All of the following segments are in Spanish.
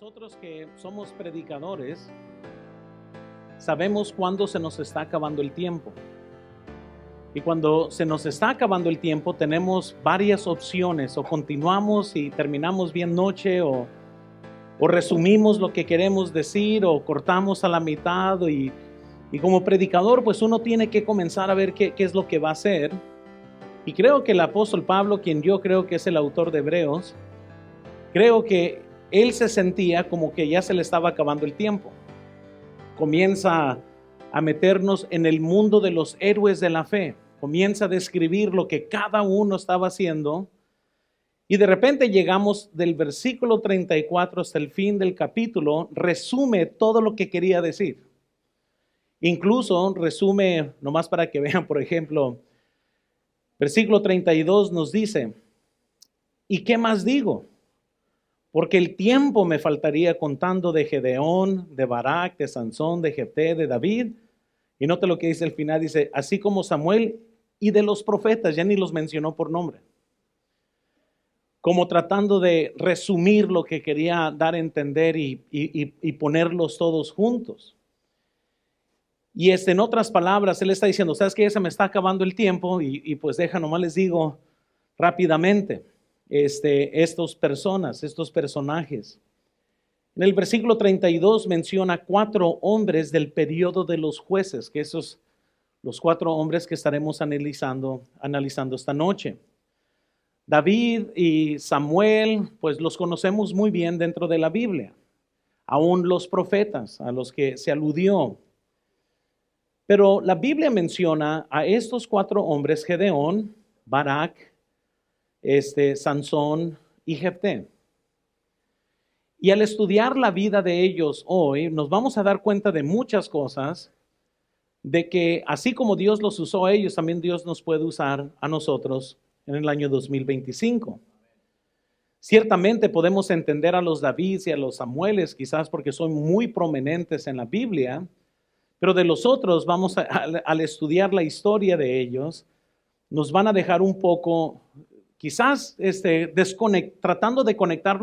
Nosotros que somos predicadores, sabemos cuándo se nos está acabando el tiempo. Y cuando se nos está acabando el tiempo, tenemos varias opciones. O continuamos y terminamos bien noche, o resumimos lo que queremos decir, o cortamos a la mitad. Y como predicador, pues uno tiene que comenzar a ver qué es lo que va a hacer. Y creo que el apóstol Pablo, quien yo creo que es el autor de Hebreos, creo que él se sentía como que ya se le estaba acabando el tiempo. Comienza a meternos en el mundo de los héroes de la fe. Comienza a describir lo que cada uno estaba haciendo. Y de repente llegamos del versículo 34 hasta el fin del capítulo. Resume todo lo que quería decir. Incluso resume, nomás para que vean, por ejemplo, versículo 32 nos dice: ¿y qué más digo? Porque el tiempo me faltaría contando de Gedeón, de Barak, de Sansón, de Jefté, de David. Y nota lo que dice al final, dice, así como Samuel y de los profetas, ya ni los mencionó por nombre. Como tratando de resumir lo que quería dar a entender y ponerlos todos juntos. Y en otras palabras, él está diciendo, ¿sabes qué? Se me está acabando el tiempo y pues nomás les digo rápidamente. Estos personajes. En el versículo 32 menciona 4 hombres del periodo de los jueces, que esos los 4 hombres que estaremos analizando esta noche. David y Samuel, pues los conocemos muy bien dentro de la Biblia. Aún los profetas a los que se aludió. Pero la Biblia menciona a estos 4 hombres, Gedeón, Barak, Sansón y Jefté. Y al estudiar la vida de ellos hoy, nos vamos a dar cuenta de muchas cosas, de que así como Dios los usó a ellos, también Dios nos puede usar a nosotros en el año 2025. Ciertamente podemos entender a los Davids y a los Samueles, quizás porque son muy prominentes en la Biblia, pero de los otros, al estudiar la historia de ellos, nos van a dejar un poco, quizás tratando de conectar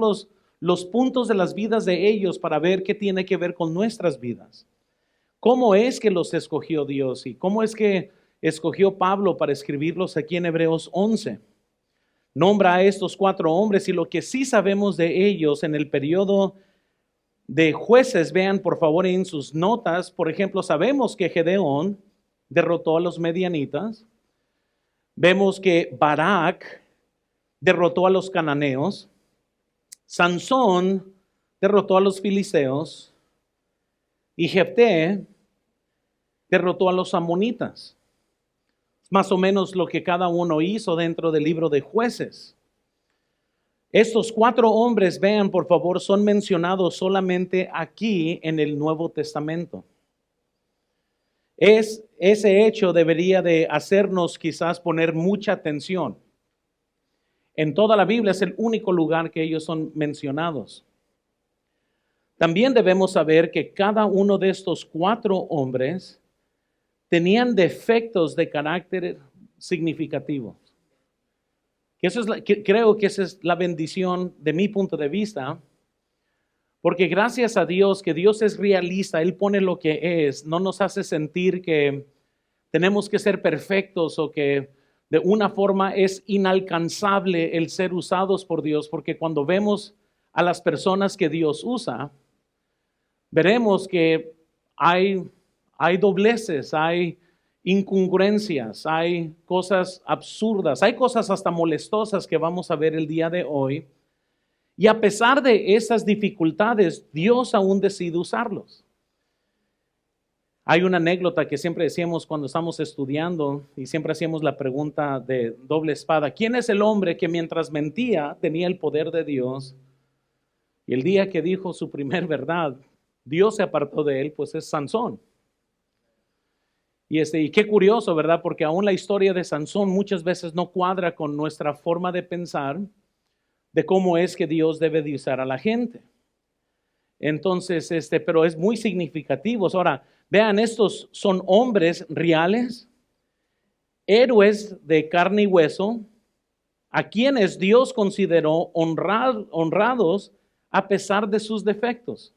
los puntos de las vidas de ellos para ver qué tiene que ver con nuestras vidas. ¿Cómo es que los escogió Dios? ¿Y cómo es que escogió Pablo para escribirlos aquí en Hebreos 11? Nombra a estos 4 hombres y lo que sí sabemos de ellos en el periodo de jueces, vean por favor en sus notas, por ejemplo, sabemos que Gedeón derrotó a los medianitas. Vemos que Barak derrotó a los cananeos. Sansón derrotó a los filisteos. Y Jefté derrotó a los amonitas. Más o menos lo que cada uno hizo dentro del libro de Jueces. Estos 4 hombres, vean por favor, son mencionados solamente aquí en el Nuevo Testamento. Ese hecho debería de hacernos quizás poner mucha atención. En toda la Biblia es el único lugar que ellos son mencionados. También debemos saber que cada uno de estos 4 hombres tenían defectos de carácter significativos. Creo que esa es la bendición de mi punto de vista, porque gracias a Dios, que Dios es realista, Él pone lo que es, no nos hace sentir que tenemos que ser perfectos o que de una forma es inalcanzable el ser usados por Dios, porque cuando vemos a las personas que Dios usa, veremos que hay dobleces, hay incongruencias, hay cosas absurdas, hay cosas hasta molestosas que vamos a ver el día de hoy. Y a pesar de esas dificultades, Dios aún decide usarlos. Hay una anécdota que siempre decíamos cuando estamos estudiando y siempre hacíamos la pregunta de doble espada. ¿Quién es el hombre que mientras mentía tenía el poder de Dios? Y el día que dijo su primer verdad, Dios se apartó de él, pues es Sansón. Y qué curioso, ¿verdad? Porque aún la historia de Sansón muchas veces no cuadra con nuestra forma de pensar de cómo es que Dios debe de usar a la gente. Entonces, pero es muy significativo. Ahora, vean, estos son hombres reales, héroes de carne y hueso, a quienes Dios consideró honrados a pesar de sus defectos.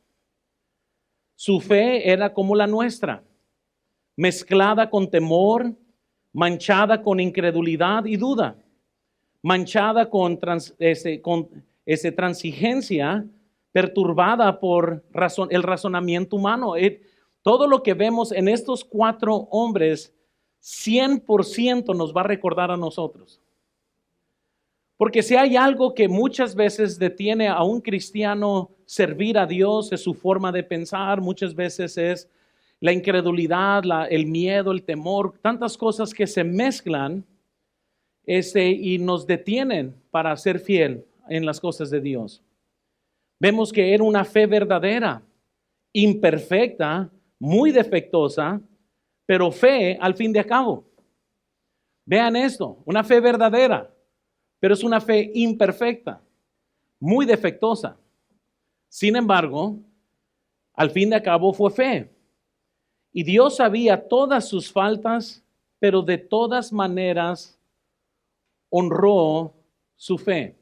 Su fe era como la nuestra, mezclada con temor, manchada con incredulidad y duda, manchada con transigencia, perturbada por el razonamiento humano. Todo lo que vemos en estos 4 hombres, 100% nos va a recordar a nosotros. Porque si hay algo que muchas veces detiene a un cristiano servir a Dios, es su forma de pensar, muchas veces es la incredulidad, el miedo, el temor, tantas cosas que se mezclan y nos detienen para ser fiel en las cosas de Dios. Vemos que era una fe verdadera, imperfecta, muy defectuosa, pero fe al fin de cabo. Vean esto, una fe verdadera, pero es una fe imperfecta, muy defectuosa. Sin embargo, al fin de cabo fue fe. Y Dios sabía todas sus faltas, pero de todas maneras honró su fe.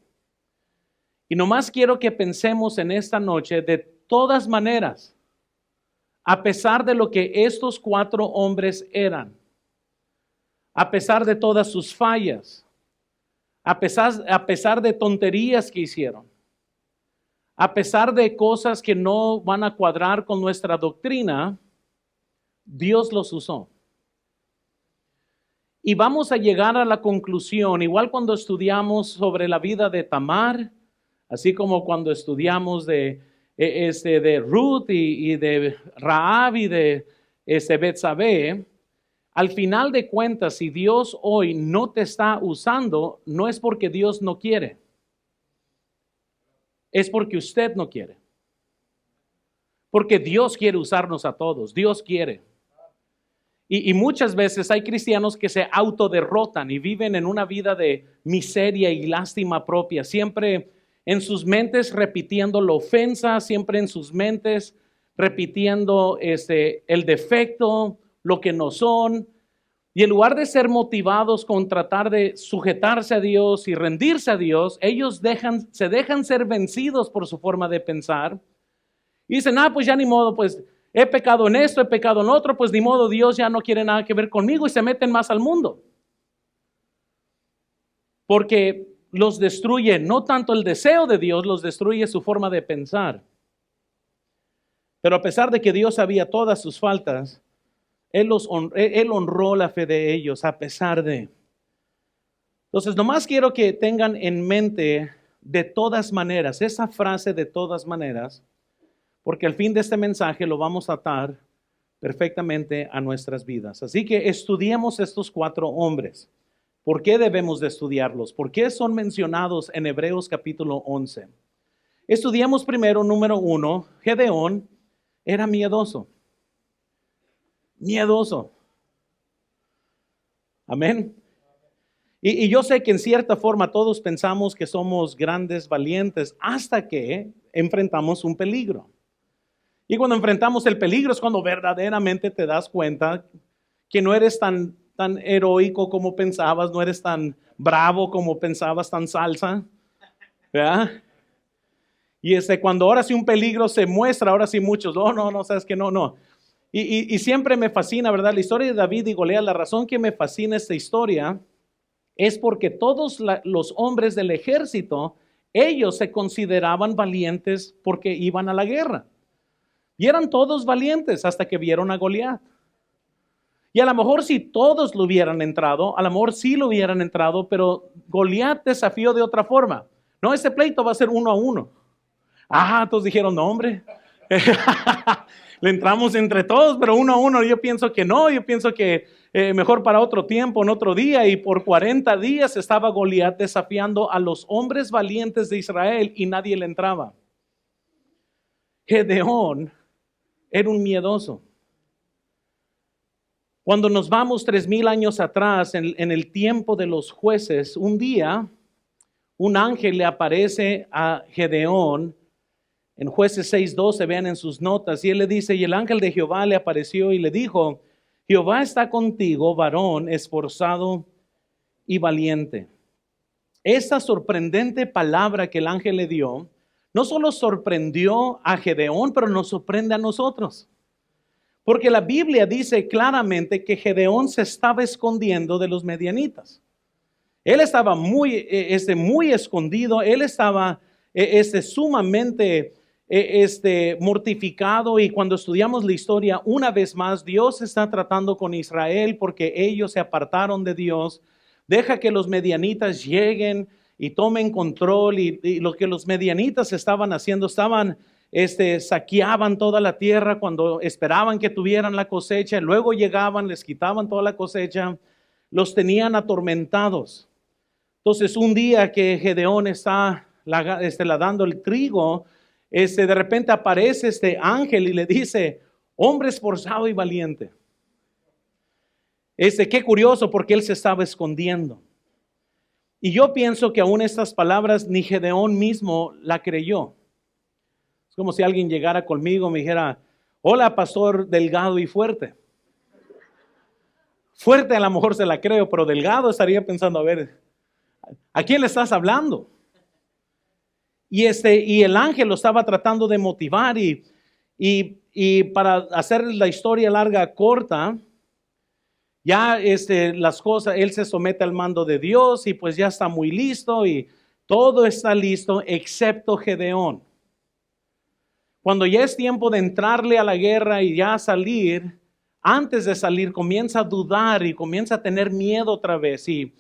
Y nomás quiero que pensemos en esta noche, de todas maneras, a pesar de lo que estos 4 hombres eran, a pesar de todas sus fallas, a pesar de tonterías que hicieron, a pesar de cosas que no van a cuadrar con nuestra doctrina, Dios los usó. Y vamos a llegar a la conclusión, igual cuando estudiamos sobre la vida de Tamar, así como cuando estudiamos de Ruth y de Rahab y de Betsabé, al final de cuentas, si Dios hoy no te está usando, no es porque Dios no quiere, es porque usted no quiere. Porque Dios quiere usarnos a todos, Dios quiere. Y muchas veces hay cristianos que se autoderrotan y viven en una vida de miseria y lástima propia, siempre en sus mentes repitiendo la ofensa, siempre en sus mentes repitiendo el defecto, lo que no son. Y en lugar de ser motivados con tratar de sujetarse a Dios y rendirse a Dios, ellos se dejan ser vencidos por su forma de pensar. Y dicen, pues ya ni modo, pues he pecado en esto, he pecado en otro, pues ni modo, Dios ya no quiere nada que ver conmigo, y se meten más al mundo. Porque los destruye no tanto el deseo de Dios, los destruye su forma de pensar. Pero a pesar de que Dios sabía todas sus faltas, Él honró la fe de ellos a pesar de. Entonces, nomás quiero que tengan en mente de todas maneras, esa frase de todas maneras, porque al fin de este mensaje lo vamos a atar perfectamente a nuestras vidas. Así que estudiemos estos 4 hombres. ¿Por qué debemos de estudiarlos? ¿Por qué son mencionados en Hebreos capítulo 11? Estudiamos primero, número 1, Gedeón era miedoso. Miedoso. Amén. Y yo sé que en cierta forma todos pensamos que somos grandes valientes hasta que enfrentamos un peligro. Y cuando enfrentamos el peligro es cuando verdaderamente te das cuenta que no eres tan heroico como pensabas, no eres tan bravo como pensabas, tan salsa, ¿verdad? Y cuando ahora sí un peligro se muestra, ahora sí muchos, no, sabes que no. Y siempre me fascina, ¿verdad? La historia de David y Goliat, la razón que me fascina esta historia es porque todos los hombres del ejército, ellos se consideraban valientes porque iban a la guerra. Y eran todos valientes hasta que vieron a Goliat. Y a lo mejor si todos lo hubieran entrado, a lo mejor sí lo hubieran entrado, pero Goliat desafió de otra forma. No, ese pleito va a ser 1-1. Todos dijeron, no, hombre. Le entramos entre todos, pero 1-1. Yo pienso que no, yo pienso que mejor para otro tiempo, en otro día. Y por 40 días estaba Goliat desafiando a los hombres valientes de Israel y nadie le entraba. Gedeón era un miedoso. Cuando nos vamos 3000 años atrás, en el tiempo de los jueces, un día un ángel le aparece a Gedeón. En Jueces 6:12, vean en sus notas, y él le dice, y el ángel de Jehová le apareció y le dijo, Jehová está contigo, varón esforzado y valiente. Esta sorprendente palabra que el ángel le dio no solo sorprendió a Gedeón, pero nos sorprende a nosotros. Porque la Biblia dice claramente que Gedeón se estaba escondiendo de los medianitas. Él estaba muy escondido, él estaba sumamente mortificado, y cuando estudiamos la historia, una vez más, Dios está tratando con Israel porque ellos se apartaron de Dios. Deja que los medianitas lleguen y tomen control, y lo que los medianitas estaban haciendo, saqueaban toda la tierra cuando esperaban que tuvieran la cosecha, luego llegaban, les quitaban toda la cosecha, los tenían atormentados. Entonces, un día que Gedeón está dando el trigo, de repente aparece este ángel y le dice: hombre esforzado y valiente. Qué curioso, porque él se estaba escondiendo. Y yo pienso que aún estas palabras ni Gedeón mismo la creyó. Es como si alguien llegara conmigo y me dijera: hola, pastor delgado y fuerte. Fuerte a lo mejor se la creo, pero delgado estaría pensando, a ver, ¿a quién le estás hablando? Y el ángel lo estaba tratando de motivar, y para hacer la historia larga corta, ya las cosas, él se somete al mando de Dios y pues ya está muy listo y todo está listo excepto Gedeón. Cuando ya es tiempo de entrarle a la guerra y ya salir, antes de salir comienza a dudar y comienza a tener miedo otra vez, y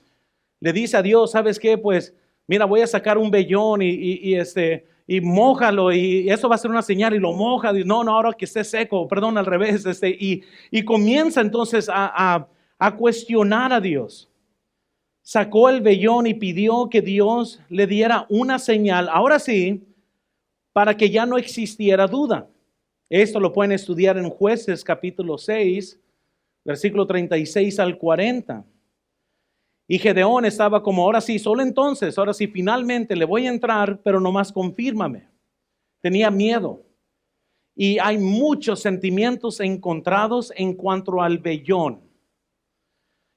le dice a Dios: ¿sabes qué? Pues mira, voy a sacar un vellón y mójalo, y eso va a ser una señal, y lo moja. Y no, ahora que esté seco, perdón, al revés. Y comienza entonces a cuestionar a Dios. Sacó el vellón y pidió que Dios le diera una señal, ahora sí, para que ya no existiera duda. Esto lo pueden estudiar en Jueces capítulo 6, versículo 36 al 40. Y Gedeón estaba como: ahora sí, solo entonces, ahora sí, finalmente le voy a entrar, pero nomás confírmame. Tenía miedo. Y hay muchos sentimientos encontrados en cuanto al vellón.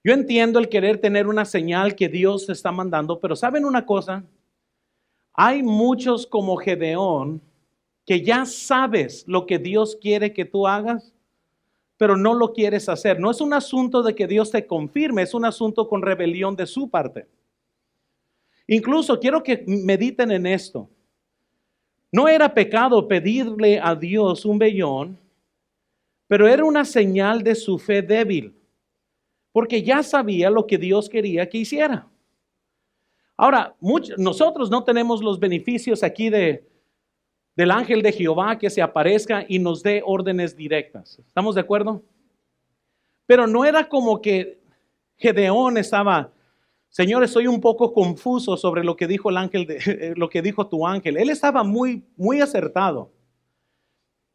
Yo entiendo el querer tener una señal que Dios está mandando, pero ¿saben una cosa? Hay muchos como Gedeón que ya sabes lo que Dios quiere que tú hagas, pero no lo quieres hacer. No es un asunto de que Dios te confirme, es un asunto con rebelión de su parte. Incluso quiero que mediten en esto. No era pecado pedirle a Dios un vellón, pero era una señal de su fe débil, porque ya sabía lo que Dios quería que hiciera. Ahora, nosotros no tenemos los beneficios aquí del ángel de Jehová que se aparezca y nos dé órdenes directas. ¿Estamos de acuerdo? Pero no era como que Gedeón estaba: señores, soy un poco confuso sobre lo que dijo el ángel, lo que dijo tu ángel. Él estaba muy, muy acertado,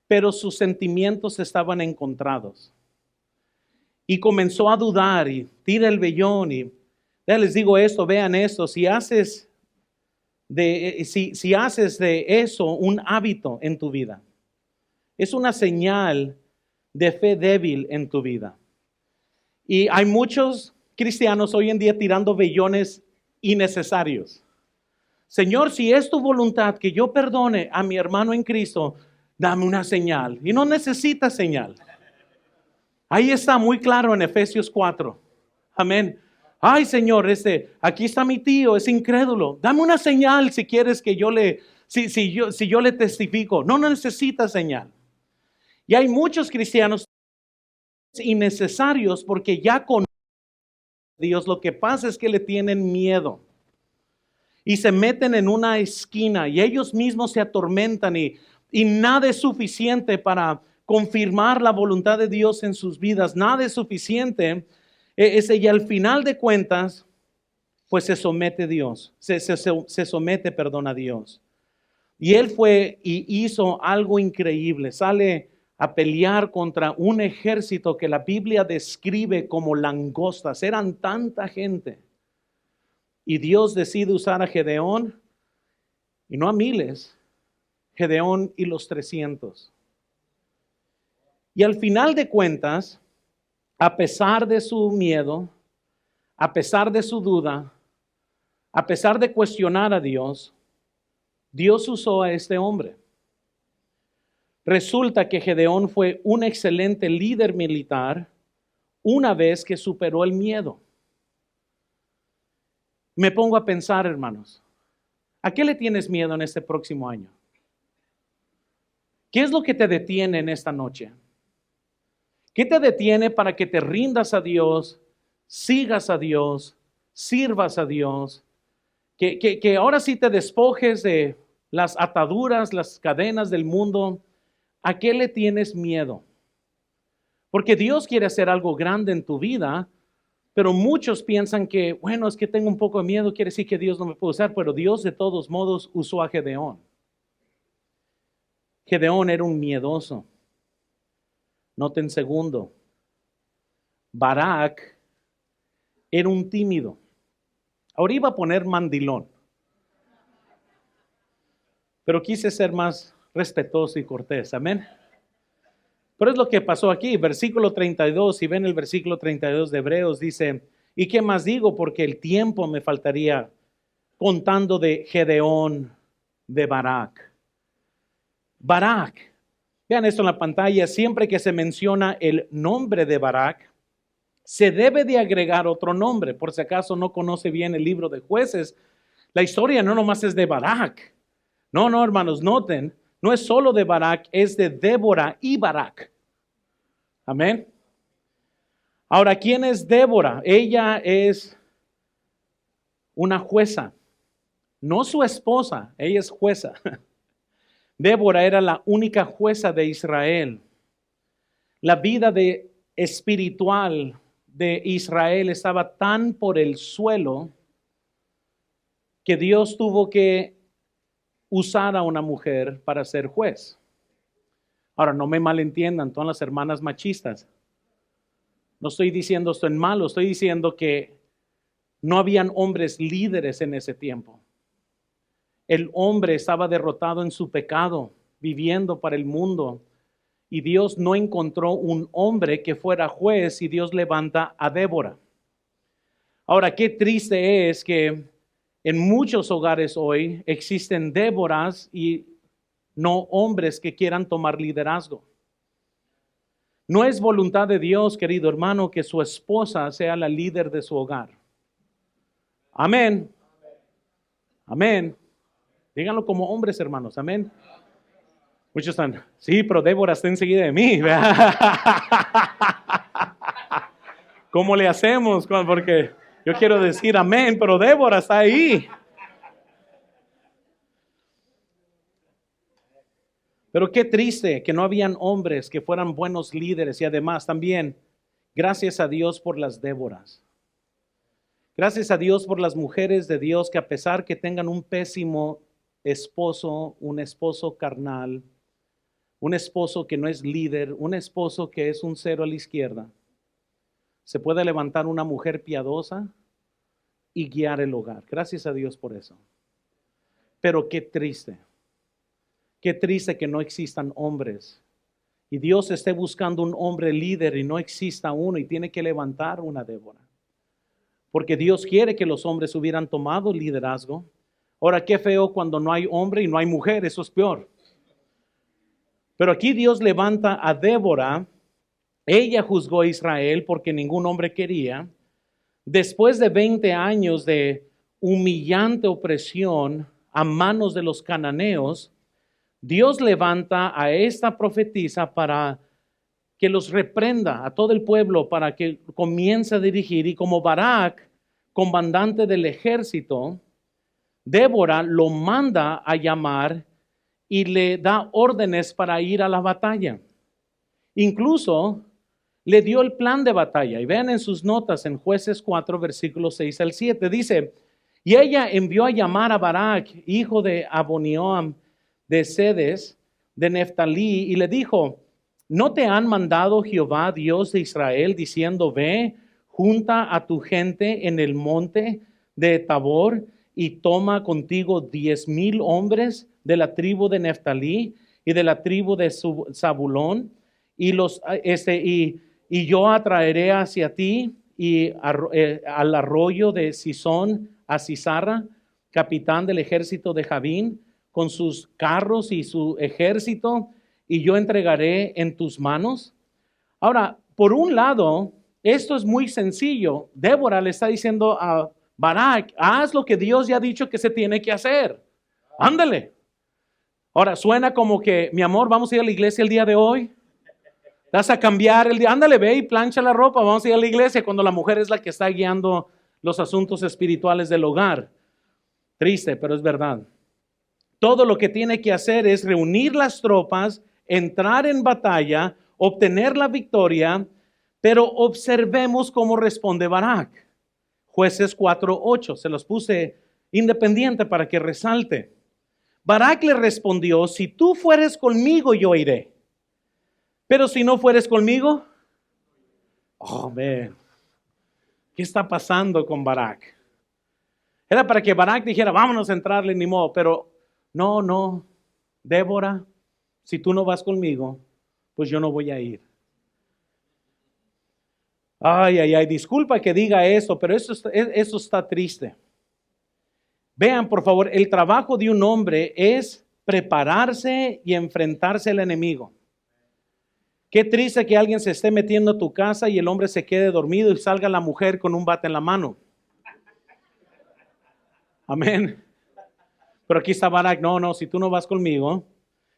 pero sus sentimientos estaban encontrados. Y comenzó a dudar y tira el vellón y ya les digo esto, vean esto: si haces de eso un hábito en tu vida, es una señal de fe débil en tu vida. Y hay muchos cristianos hoy en día tirando vellones innecesarios. Señor, si es tu voluntad que yo perdone a mi hermano en Cristo, dame una señal. Y no necesitas señal. Ahí está muy claro en Efesios 4. Amén. Ay, Señor, aquí está mi tío, es incrédulo. Dame una señal si quieres que si yo le testifico. No necesitas señal. Y hay muchos cristianos innecesarios porque ya conocen a Dios. Lo que pasa es que le tienen miedo y se meten en una esquina y ellos mismos se atormentan, y nada es suficiente para confirmar la voluntad de Dios en sus vidas. Nada es suficiente. Y al final de cuentas, pues se somete a Dios, se somete a Dios. Y él fue y hizo algo increíble. Sale a pelear contra un ejército que la Biblia describe como langostas. Eran tanta gente. Y Dios decide usar a Gedeón, y no a miles, Gedeón y los 300. Y al final de cuentas, a pesar de su miedo, a pesar de su duda, a pesar de cuestionar a Dios, Dios usó a este hombre. Resulta que Gedeón fue un excelente líder militar una vez que superó el miedo. Me pongo a pensar, hermanos, ¿a qué le tienes miedo en este próximo año? ¿Qué es lo que te detiene en esta noche? ¿Qué te detiene para que te rindas a Dios, sigas a Dios, sirvas a Dios? Que ahora sí te despojes de las ataduras, las cadenas del mundo. ¿A qué le tienes miedo? Porque Dios quiere hacer algo grande en tu vida, pero muchos piensan que, bueno, es que tengo un poco de miedo, quiere decir que Dios no me puede usar, pero Dios de todos modos usó a Gedeón. Gedeón era un miedoso. Noten segundo, Barak era un tímido. Ahora iba a poner mandilón, pero quise ser más respetuoso y cortés, amén. Pero es lo que pasó aquí, versículo 32, si ven el versículo 32 de Hebreos, dice, ¿y qué más digo? Porque el tiempo me faltaría contando de Gedeón, de Barak. Barak, vean esto en la pantalla, siempre que se menciona el nombre de Barak, se debe de agregar otro nombre. Por si acaso no conoce bien el libro de Jueces, la historia no nomás es de Barak. No, hermanos, noten, no es solo de Barak, es de Débora y Barak. Amén. Ahora, ¿quién es Débora? Ella es una jueza, no su esposa, ella es jueza. Débora era la única jueza de Israel. La vida espiritual de Israel estaba tan por el suelo que Dios tuvo que usar a una mujer para ser juez. Ahora, no me malentiendan todas las hermanas machistas. No estoy diciendo esto en malo, estoy diciendo que no habían hombres líderes en ese tiempo. El hombre estaba derrotado en su pecado, viviendo para el mundo. Y Dios no encontró un hombre que fuera juez y Dios levanta a Débora. Ahora, qué triste es que en muchos hogares hoy existen Déboras y no hombres que quieran tomar liderazgo. No es voluntad de Dios, querido hermano, que su esposa sea la líder de su hogar. Amén. Amén. Díganlo como hombres, hermanos. Amén. Muchos están, sí, pero Débora está enseguida de mí. ¿Cómo le hacemos? Porque yo quiero decir amén, pero Débora está ahí. Pero qué triste que no habían hombres que fueran buenos líderes y además también, gracias a Dios por las Déboras. Gracias a Dios por las mujeres de Dios que a pesar que tengan un pésimo esposo, un esposo carnal, un esposo que no es líder, un esposo que es un cero a la izquierda, se puede levantar una mujer piadosa y guiar el hogar. Gracias a Dios por eso. Pero qué triste que no existan hombres. Y Dios esté buscando un hombre líder y no exista uno y tiene que levantar una Débora. Porque Dios quiere que los hombres hubieran tomado liderazgo. Ahora, qué feo cuando no hay hombre y no hay mujer, eso es peor. Pero aquí Dios levanta a Débora. Ella juzgó a Israel porque ningún hombre quería. Después de 20 años de humillante opresión a manos de los cananeos, Dios levanta a esta profetisa para que los reprenda a todo el pueblo, para que comience a dirigir. Y como Barak, comandante del ejército, Débora lo manda a llamar y le da órdenes para ir a la batalla. Incluso le dio el plan de batalla. Y vean en sus notas en Jueces 4, versículos 6 al 7. Dice, y ella envió a llamar a Barak, hijo de Abonioam, de Sedes, de Neftalí, y le dijo, ¿no te han mandado Jehová, Dios de Israel, diciendo, ve, junta a tu gente en el monte de Tabor y toma contigo 10,000 hombres de la tribu de Neftalí y de la tribu de Zabulón, y yo atraeré hacia ti y al arroyo de Sisón a Sisara, capitán del ejército de Javín, con sus carros y su ejército, y yo entregaré en tus manos? Ahora, por un lado, esto es muy sencillo. Débora le está diciendo a Barak, haz lo que Dios ya ha dicho que se tiene que hacer. Ándale. Ahora, suena como que, mi amor, vamos a ir a la iglesia el día de hoy. Vas a cambiar el día. Ándale, ve y plancha la ropa. Vamos a ir a la iglesia cuando la mujer es la que está guiando los asuntos espirituales del hogar. Triste, pero es verdad. Todo lo que tiene que hacer es reunir las tropas, entrar en batalla, obtener la victoria, pero observemos cómo responde Barak. Jueces 4:8, se los puse independiente para que resalte. Barak le respondió, si tú fueres conmigo, yo iré. Pero si no fueres conmigo, oh, man, ¿qué está pasando con Barak? Era para que Barak dijera, vámonos a entrarle, ni modo, pero no, Débora, si tú no vas conmigo, pues yo no voy a ir. Ay, disculpa que diga eso, pero eso está triste. Vean, por favor, el trabajo de un hombre es prepararse y enfrentarse al enemigo. Qué triste que alguien se esté metiendo a tu casa y el hombre se quede dormido y salga la mujer con un bate en la mano. Amén. Pero aquí está Barak, no, si tú no vas conmigo.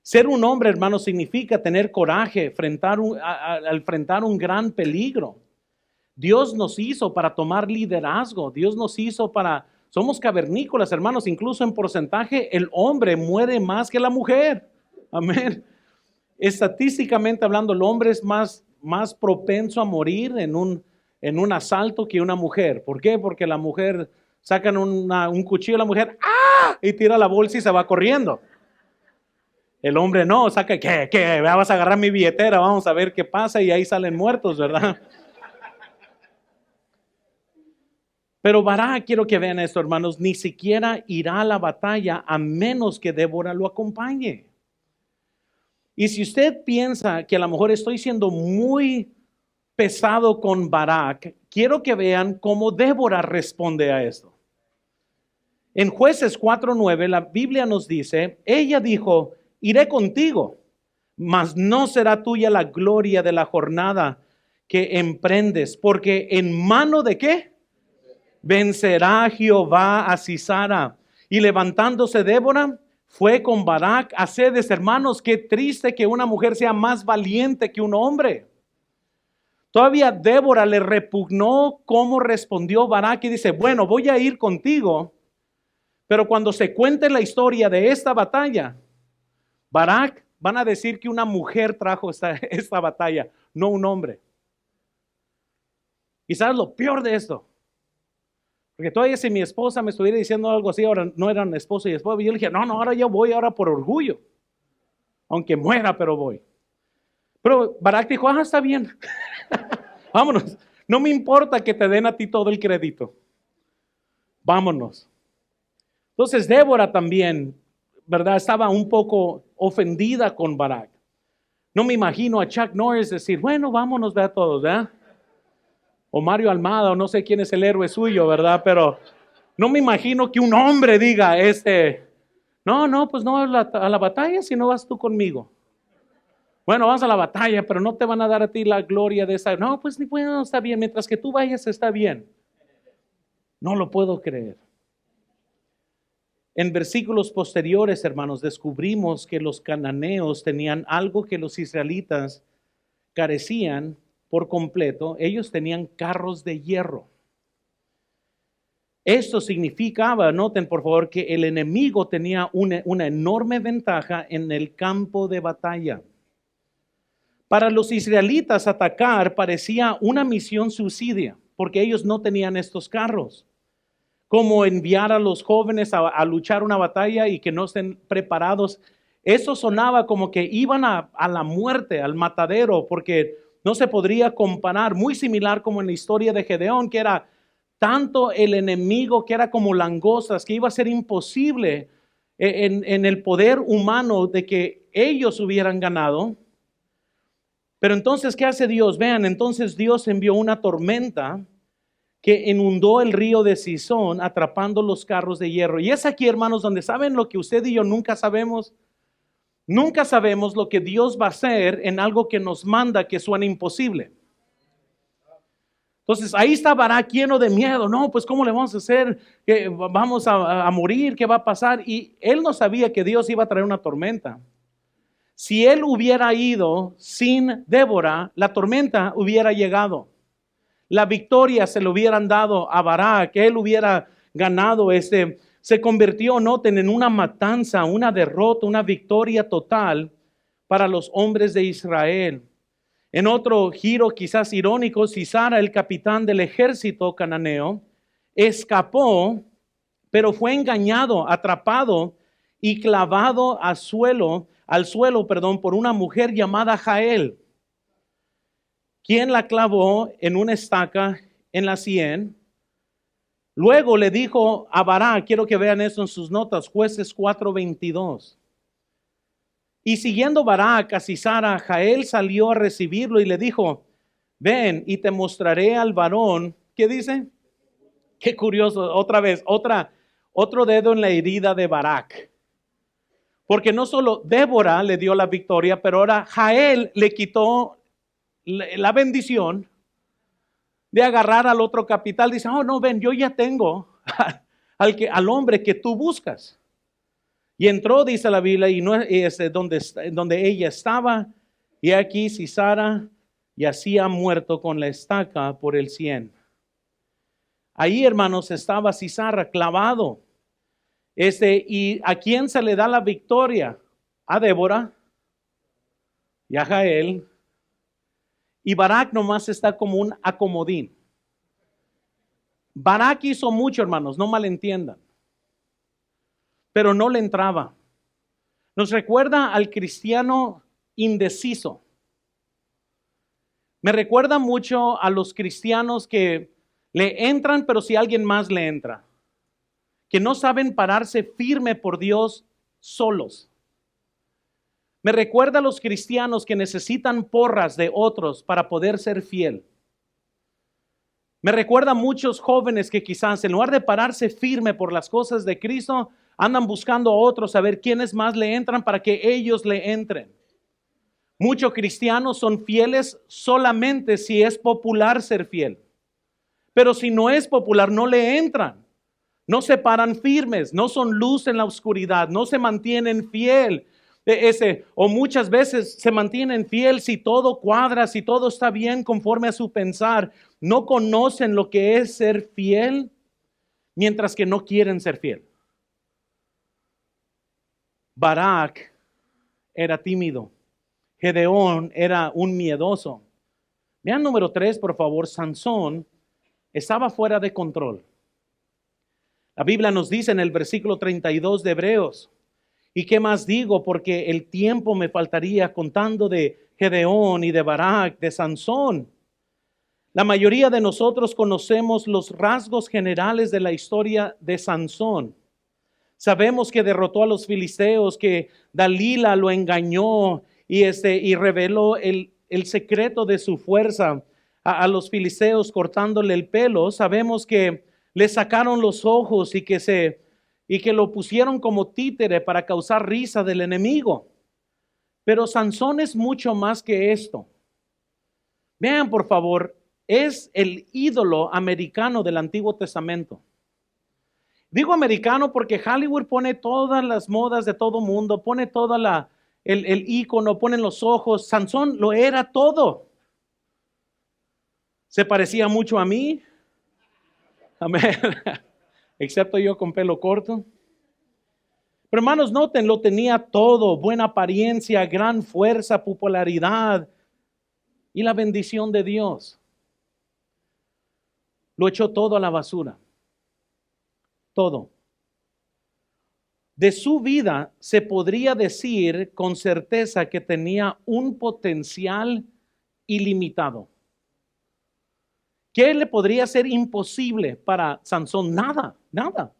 Ser un hombre, hermano, significa tener coraje, enfrentar un gran peligro. Dios nos hizo para tomar liderazgo. Dios nos hizo somos cavernícolas, hermanos. Incluso en porcentaje, el hombre muere más que la mujer. Amén. Estadísticamente hablando, el hombre es más propenso a morir en un asalto que una mujer. ¿Por qué? Porque la mujer, sacan un cuchillo, la mujer, ¡ah!, y tira la bolsa y se va corriendo. El hombre no, saca, ¿qué? Vas a agarrar mi billetera, vamos a ver qué pasa, y ahí salen muertos, ¿verdad? Pero Barak, quiero que vean esto, hermanos, ni siquiera irá a la batalla a menos que Débora lo acompañe. Y si usted piensa que a lo mejor estoy siendo muy pesado con Barak, quiero que vean cómo Débora responde a esto. En Jueces 4:9, la Biblia nos dice, ella dijo, iré contigo, mas no será tuya la gloria de la jornada que emprendes, porque en mano de ¿qué? Vencerá Jehová a Sisara. Y levantándose Débora, fue con Barak a Cedes. Hermanos, qué triste que una mujer sea más valiente que un hombre. Todavía Débora le repugnó cómo respondió Barak y dice, bueno, voy a ir contigo, pero cuando se cuente la historia de esta batalla, Barak, van a decir que una mujer trajo esta batalla, no un hombre. ¿Y sabes lo peor de esto? Porque todavía si mi esposa me estuviera diciendo algo así, ahora no eran esposo y esposa, y yo le dije, no, ahora yo voy, ahora por orgullo. Aunque muera, pero voy. Pero Barak dijo, está bien. Vámonos. No me importa que te den a ti todo el crédito. Vámonos. Entonces Débora también, ¿verdad? Estaba un poco ofendida con Barak. No me imagino a Chuck Norris decir, bueno, vámonos, ve a todos, ¿verdad? O Mario Almada, o no sé quién es el héroe suyo, ¿verdad? Pero no me imagino que un hombre diga, no, pues no a la batalla si no vas tú conmigo. Bueno, vas a la batalla, pero no te van a dar a ti la gloria de esa. No, pues bueno, está bien, mientras que tú vayas está bien. No lo puedo creer. En versículos posteriores, hermanos, descubrimos que los cananeos tenían algo que los israelitas carecían por completo. Ellos tenían carros de hierro. Esto significaba, noten por favor, que el enemigo tenía una enorme ventaja en el campo de batalla. Para los israelitas atacar parecía una misión suicida, porque ellos no tenían estos carros. Como enviar a los jóvenes a luchar una batalla y que no estén preparados. Eso sonaba como que iban a la muerte, al matadero, porque no se podría comparar, muy similar como en la historia de Gedeón, que era tanto el enemigo que era como langostas, que iba a ser imposible en el poder humano de que ellos hubieran ganado. Pero entonces, ¿qué hace Dios? Vean, entonces Dios envió una tormenta que inundó el río de Cisón, atrapando los carros de hierro. Y es aquí, hermanos, donde saben lo que usted y yo nunca sabemos. Nunca sabemos lo que Dios va a hacer en algo que nos manda que suena imposible. Entonces ahí está Barak lleno de miedo. No, pues ¿cómo le vamos a hacer? ¿Que vamos a morir? ¿Qué va a pasar? Y él no sabía que Dios iba a traer una tormenta. Si él hubiera ido sin Débora, la tormenta hubiera llegado. La victoria se le hubieran dado a Barak, que él hubiera ganado. Se convirtió, noten, en una matanza, una derrota, una victoria total para los hombres de Israel. En otro giro quizás irónico, Sisara, el capitán del ejército cananeo, escapó, pero fue engañado, atrapado y clavado al suelo, por una mujer llamada Jael, quien la clavó en una estaca en la sien. Luego le dijo a Barak, quiero que vean eso en sus notas, Jueces 4:22. Y siguiendo Barak a Sisara, Jael salió a recibirlo y le dijo, ven y te mostraré al varón. ¿Qué dice? Qué curioso, otra vez, otro dedo en la herida de Barak. Porque no solo Débora le dio la victoria, pero ahora Jael le quitó la bendición de agarrar al otro capital. Dice, oh no, ven, yo ya tengo al hombre que tú buscas. Y entró, dice la Biblia, y no es donde ella estaba, y aquí Sisara yacía muerto con la estaca por el sien. Ahí, hermanos, estaba Sisara clavado. ¿Y a quién se le da la victoria? A Débora y a Jael. Y Barak nomás está como un acomodín. Barak hizo mucho, hermanos, no malentiendan. Pero no le entraba. Nos recuerda al cristiano indeciso. Me recuerda mucho a los cristianos que le entran, pero si alguien más le entra. Que no saben pararse firme por Dios solos. Me recuerda a los cristianos que necesitan porras de otros para poder ser fiel. Me recuerda a muchos jóvenes que quizás en lugar de pararse firme por las cosas de Cristo, andan buscando a otros a ver quiénes más le entran para que ellos le entren. Muchos cristianos son fieles solamente si es popular ser fiel. Pero si no es popular, no le entran. No se paran firmes, no son luz en la oscuridad, no se mantienen fiel. O muchas veces se mantienen fiel si todo cuadra, si todo está bien conforme a su pensar. No conocen lo que es ser fiel, mientras que no quieren ser fiel. Barak era tímido. Gedeón era un miedoso. Vean número 3, por favor. Sansón estaba fuera de control. La Biblia nos dice en el versículo 32 de Hebreos, ¿y qué más digo? Porque el tiempo me faltaría contando de Gedeón y de Barak, de Sansón. La mayoría de nosotros conocemos los rasgos generales de la historia de Sansón. Sabemos que derrotó a los filisteos, que Dalila lo engañó y reveló el secreto de su fuerza a los filisteos cortándole el pelo. Sabemos que le sacaron los ojos y que lo pusieron como títere para causar risa del enemigo. Pero Sansón es mucho más que esto. Vean, por favor, es el ídolo americano del Antiguo Testamento. Digo americano porque Hollywood pone todas las modas de todo mundo, pone toda el ícono, ponen los ojos. Sansón lo era todo. Se parecía mucho a mí. Amén. Excepto yo con pelo corto. Pero hermanos, noten, lo tenía todo: buena apariencia, gran fuerza, popularidad y la bendición de Dios. Lo echó todo a la basura. Todo. De su vida se podría decir con certeza que tenía un potencial ilimitado. ¿Qué le podría ser imposible para Sansón? Nada, nada.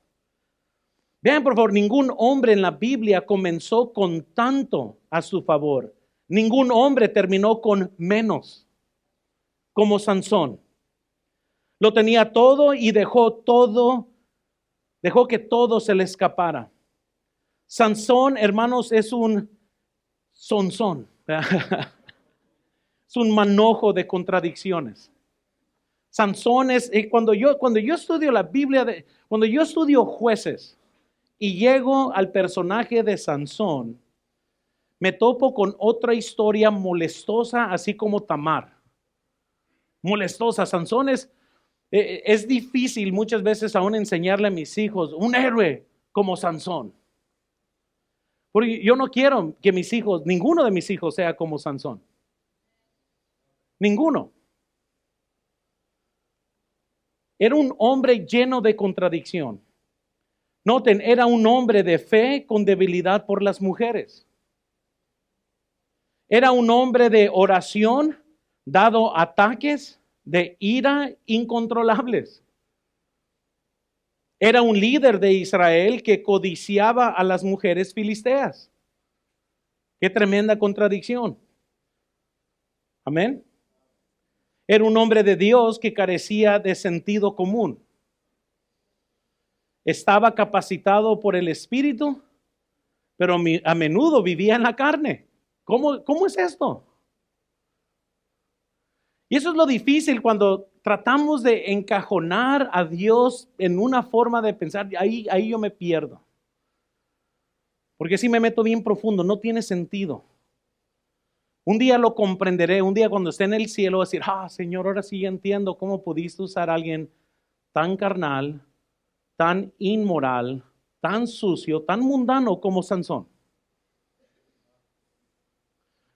Vean, por favor, ningún hombre en la Biblia comenzó con tanto a su favor. Ningún hombre terminó con menos, como Sansón. Lo tenía todo y dejó que todo se le escapara. Sansón, hermanos, es un sonzón. Es un manojo de contradicciones. Sansón es, cuando yo estudio la Biblia, cuando yo estudio Jueces y llego al personaje de Sansón, me topo con otra historia molestosa, así como Tamar. Molestosa. Sansón es difícil muchas veces aún enseñarle a mis hijos un héroe como Sansón. Porque yo no quiero que ninguno de mis hijos sea como Sansón. Ninguno. Era un hombre lleno de contradicción. Noten, era un hombre de fe con debilidad por las mujeres. Era un hombre de oración, dado a ataques de ira incontrolables. Era un líder de Israel que codiciaba a las mujeres filisteas. Qué tremenda contradicción. Amén. Era un hombre de Dios que carecía de sentido común. Estaba capacitado por el Espíritu, pero a menudo vivía en la carne. ¿Cómo es esto? Y eso es lo difícil cuando tratamos de encajonar a Dios en una forma de pensar. Ahí yo me pierdo. Porque si me meto bien profundo, no tiene sentido. Un día lo comprenderé, un día cuando esté en el cielo, voy a decir, Señor, ahora sí entiendo cómo pudiste usar a alguien tan carnal, tan inmoral, tan sucio, tan mundano como Sansón.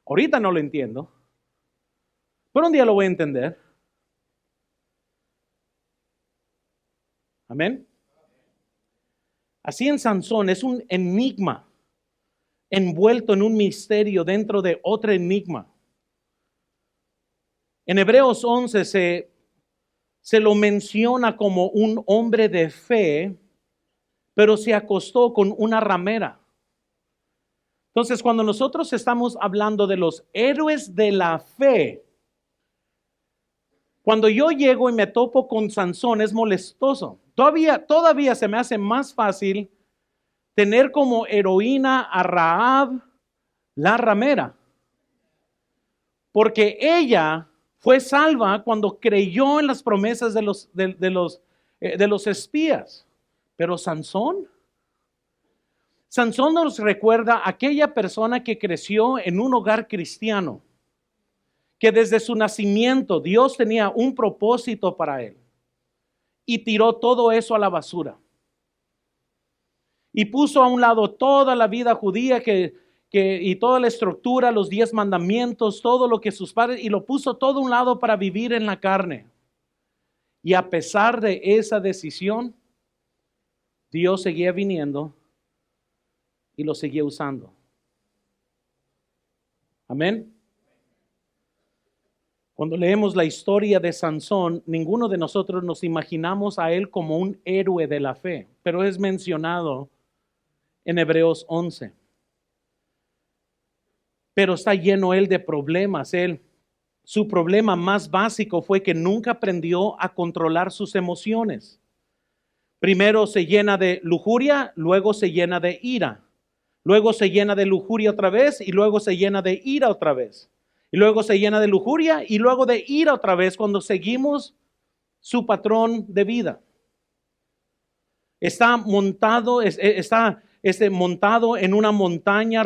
Ahorita no lo entiendo, pero un día lo voy a entender. Amén. Así en Sansón es un enigma, envuelto en un misterio dentro de otro enigma. En Hebreos 11 se lo menciona como un hombre de fe, pero se acostó con una ramera. Entonces, cuando nosotros estamos hablando de los héroes de la fe, cuando yo llego y me topo con Sansón es molestoso. Todavía se me hace más fácil tener como heroína a Rahab, la ramera, porque ella fue salva cuando creyó en las promesas de los espías. Pero Sansón nos recuerda a aquella persona que creció en un hogar cristiano, que desde su nacimiento Dios tenía un propósito para él y tiró todo eso a la basura. Y puso a un lado toda la vida judía y toda la estructura, los 10 mandamientos, todo lo que sus padres, y lo puso todo a un lado para vivir en la carne. Y a pesar de esa decisión, Dios seguía viniendo y lo seguía usando. Amén. Cuando leemos la historia de Sansón, ninguno de nosotros nos imaginamos a él como un héroe de la fe, pero es mencionado en Hebreos 11. Pero está lleno él de problemas. Su problema más básico fue que nunca aprendió a controlar sus emociones. Primero se llena de lujuria, luego se llena de ira. Luego se llena de lujuria otra vez y luego se llena de ira otra vez. Y luego se llena de lujuria y luego de ira otra vez cuando seguimos su patrón de vida. Está montado en una montaña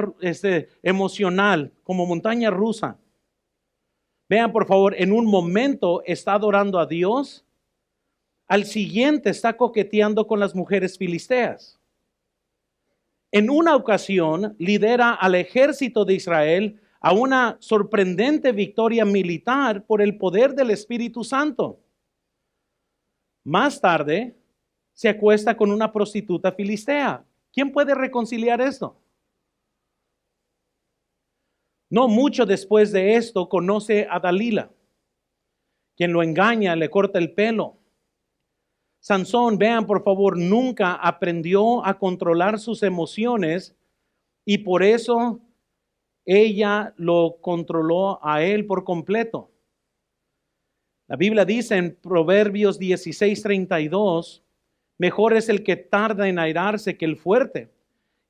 emocional, como montaña rusa. Vean por favor, en un momento está adorando a Dios, al siguiente está coqueteando con las mujeres filisteas. En una ocasión lidera al ejército de Israel a una sorprendente victoria militar por el poder del Espíritu Santo. Más tarde se acuesta con una prostituta filistea. ¿Quién puede reconciliar esto? No mucho después de esto conoce a Dalila, quien lo engaña, le corta el pelo. Sansón, vean por favor, nunca aprendió a controlar sus emociones y por eso ella lo controló a él por completo. La Biblia dice en Proverbios 16:32, mejor es el que tarda en airarse que el fuerte,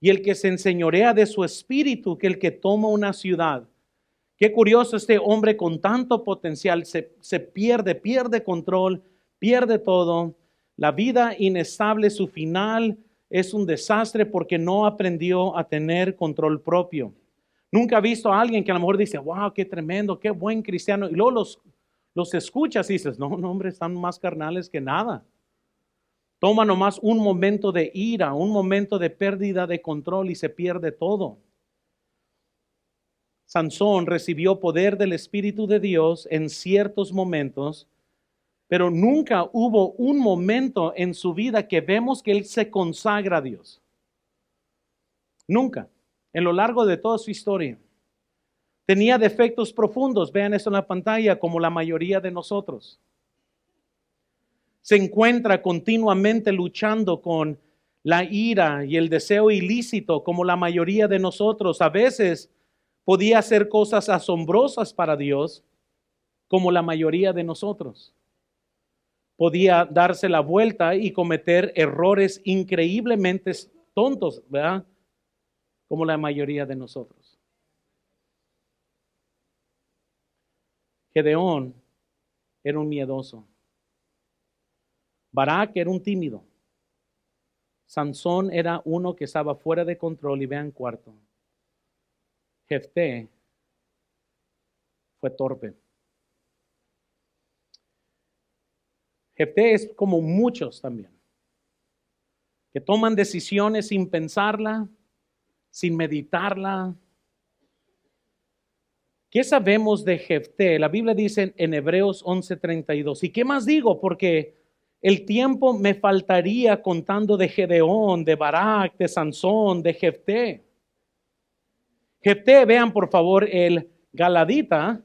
y el que se enseñorea de su espíritu que el que toma una ciudad. Qué curioso, este hombre con tanto potencial se pierde control, pierde todo. La vida inestable, su final es un desastre porque no aprendió a tener control propio. Nunca he visto a alguien que a lo mejor dice, wow, qué tremendo, qué buen cristiano. Y luego los escuchas y dices, no, no, hombre, están más carnales que nada. Toma nomás un momento de ira, un momento de pérdida de control y se pierde todo. Sansón recibió poder del Espíritu de Dios en ciertos momentos, pero nunca hubo un momento en su vida que vemos que él se consagra a Dios. Nunca, en lo largo de toda su historia. Tenía defectos profundos, vean eso en la pantalla, como la mayoría de nosotros. Se encuentra continuamente luchando con la ira y el deseo ilícito, como la mayoría de nosotros. A veces podía hacer cosas asombrosas para Dios, como la mayoría de nosotros. Podía darse la vuelta y cometer errores increíblemente tontos, ¿verdad? Como la mayoría de nosotros. Gedeón era un miedoso. Barak era un tímido. Sansón era uno que estaba fuera de control y vean cuarto. Jefté fue torpe. Jefté es como muchos también, que toman decisiones sin pensarla, sin meditarla. ¿Qué sabemos de Jefté? La Biblia dice en Hebreos 11:32. ¿Y qué más digo? Porque el tiempo me faltaría contando de Gedeón, de Barak, de Sansón, de Jefté. Jefté, vean por favor, el galadita